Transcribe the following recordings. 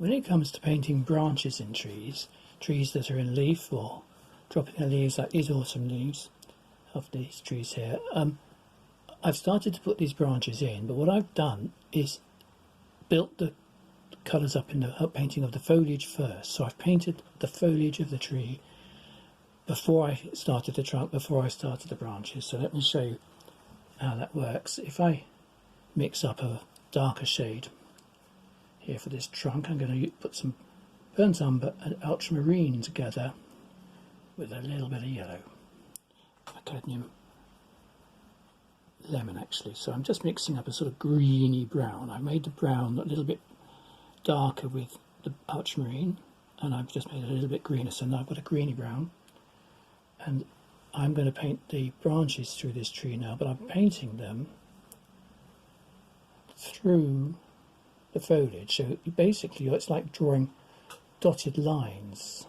When it comes to painting branches in trees, trees that are in leaf or dropping their leaves like these autumn leaves of these trees here, I've started to put these branches in, but what I've done is built the colours up in the painting of the foliage first. So I've painted the foliage of the tree before I started the trunk, before I started the branches. So let me show you how that works. If I mix up a darker shade here for this trunk, I'm going to put some burnt umber and ultramarine together with a little bit of yellow, cadmium lemon actually. So I'm just mixing up a sort of greeny brown. I made the brown a little bit darker with the ultramarine, and I've just made it a little bit greener, so now I've got a greeny brown. And I'm going to paint the branches through this tree now, but I'm painting them through the foliage. So basically it's like drawing dotted lines.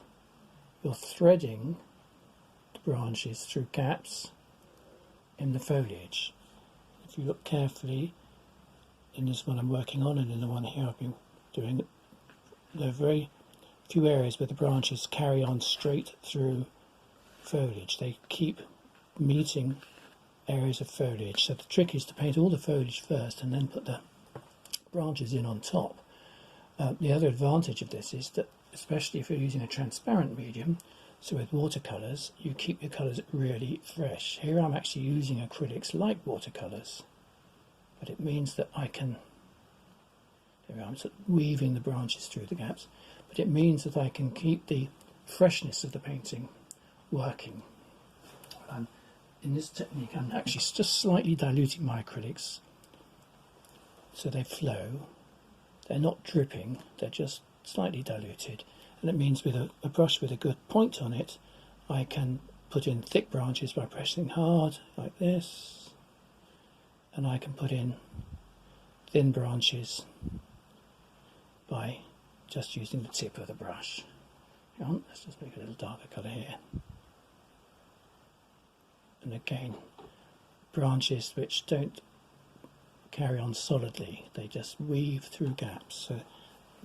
You're threading the branches through gaps in the foliage. If you look carefully in this one I'm working on and in the one here I've been doing, there are very few areas where the branches carry on straight through foliage. They keep meeting areas of foliage. So the trick is to paint all the foliage first and then put the branches in on top. The other advantage of this is that, especially if you're using a transparent medium, so with watercolours, you keep your colours really fresh. Here I'm actually using acrylics like watercolours, but it means that I can, I'm sort of weaving the branches through the gaps, but it means that I can keep the freshness of the painting working. And in this technique I'm actually just slightly diluting my acrylics so they flow. They're not dripping, they're just slightly diluted, and it means with a brush with a good point on it I can put in thick branches by pressing hard like this, and I can put in thin branches by just using the tip of the brush. Hang on, let's just make a little darker colour here. And again, branches which don't carry on solidly, they just weave through gaps, so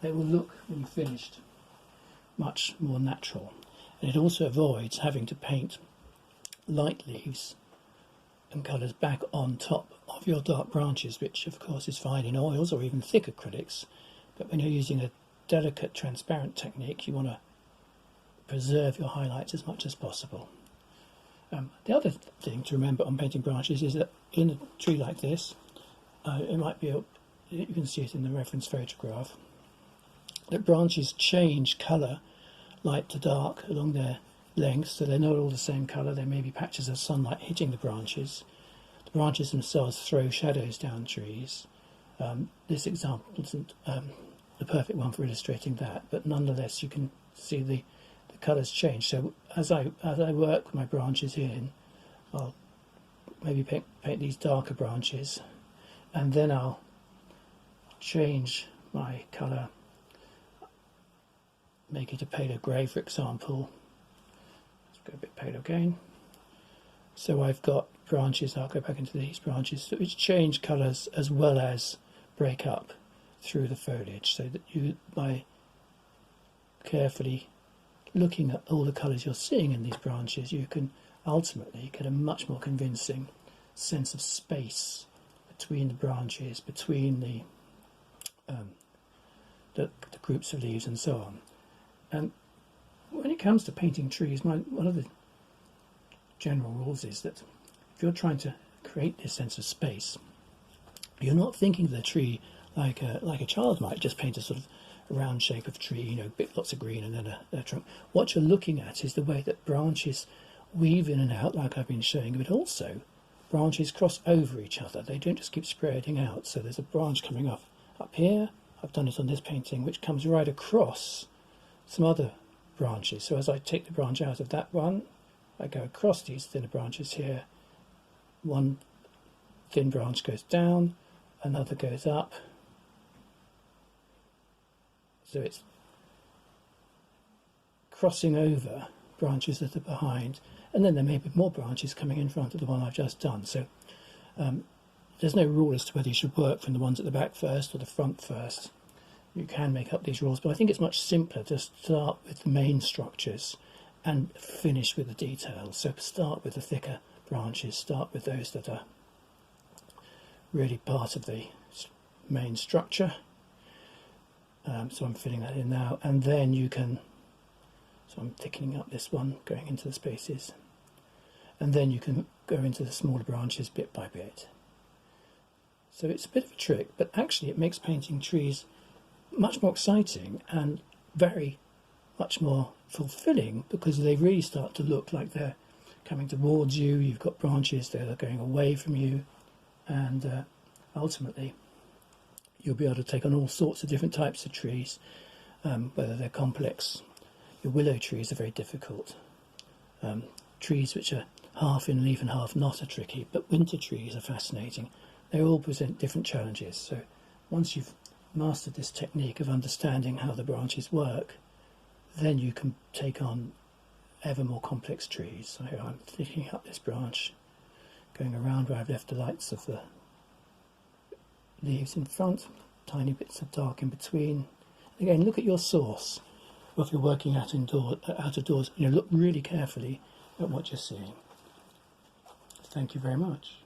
they will look, when finished, much more natural. And it also avoids having to paint light leaves and colours back on top of your dark branches, which of course is fine in oils or even thick acrylics, but when you're using a delicate transparent technique you want to preserve your highlights as much as possible. The other thing to remember on painting branches is that in a tree like this, it might be, you can see it in the reference photograph, that branches change colour light to dark along their length, so they're not all the same colour. There may be patches of sunlight hitting the branches. The branches themselves throw shadows down trees. This example isn't the perfect one for illustrating that, but nonetheless you can see the colours change. So as I work my branches in, I'll maybe paint these darker branches, and then I'll change my colour, make it a paler grey for example. Let's go a bit paler again. So I've got branches, I'll go back into these branches which change colours as well as break up through the foliage, so that you, by carefully looking at all the colours you're seeing in these branches, you can ultimately get a much more convincing sense of space between the branches, between the groups of leaves and so on. And when it comes to painting trees, one of the general rules is that if you're trying to create this sense of space, you're not thinking of the tree like a child might just paint a sort of round shape of tree, you know, lots of green and then a trunk. What you're looking at is the way that branches weave in and out, like I've been showing, but also branches cross over each other. They don't just keep spreading out. So there's a branch coming up here, I've done it on this painting, which comes right across some other branches. So as I take the branch out of that one, I go across these thinner branches here. One thin branch goes down, another goes up. So it's crossing over branches that are behind, and then there may be more branches coming in front of the one I've just done. So there's no rule as to whether you should work from the ones at the back first or the front first. You can make up these rules, but I think it's much simpler to start with the main structures and finish with the details. So start with the thicker branches, start with those that are really part of the main structure. So I'm filling that in now, and then you can, so I'm thickening up this one, going into the spaces, and then you can go into the smaller branches bit by bit. So it's a bit of a trick, but actually it makes painting trees much more exciting and very much more fulfilling, because they really start to look like they're coming towards you. You've got branches that are going away from you, and ultimately you'll be able to take on all sorts of different types of trees, whether they're complex. Your willow trees are very difficult. Trees which are half in leaf and half not are tricky, but winter trees are fascinating. They all present different challenges. So once you've mastered this technique of understanding how the branches work, then you can take on ever more complex trees. So I'm thickening up this branch, going around where I've left the lights of the leaves in front, tiny bits of dark in between. Again, look at your source. Or if you're working out of doors, look really carefully at what you're seeing. Thank you very much.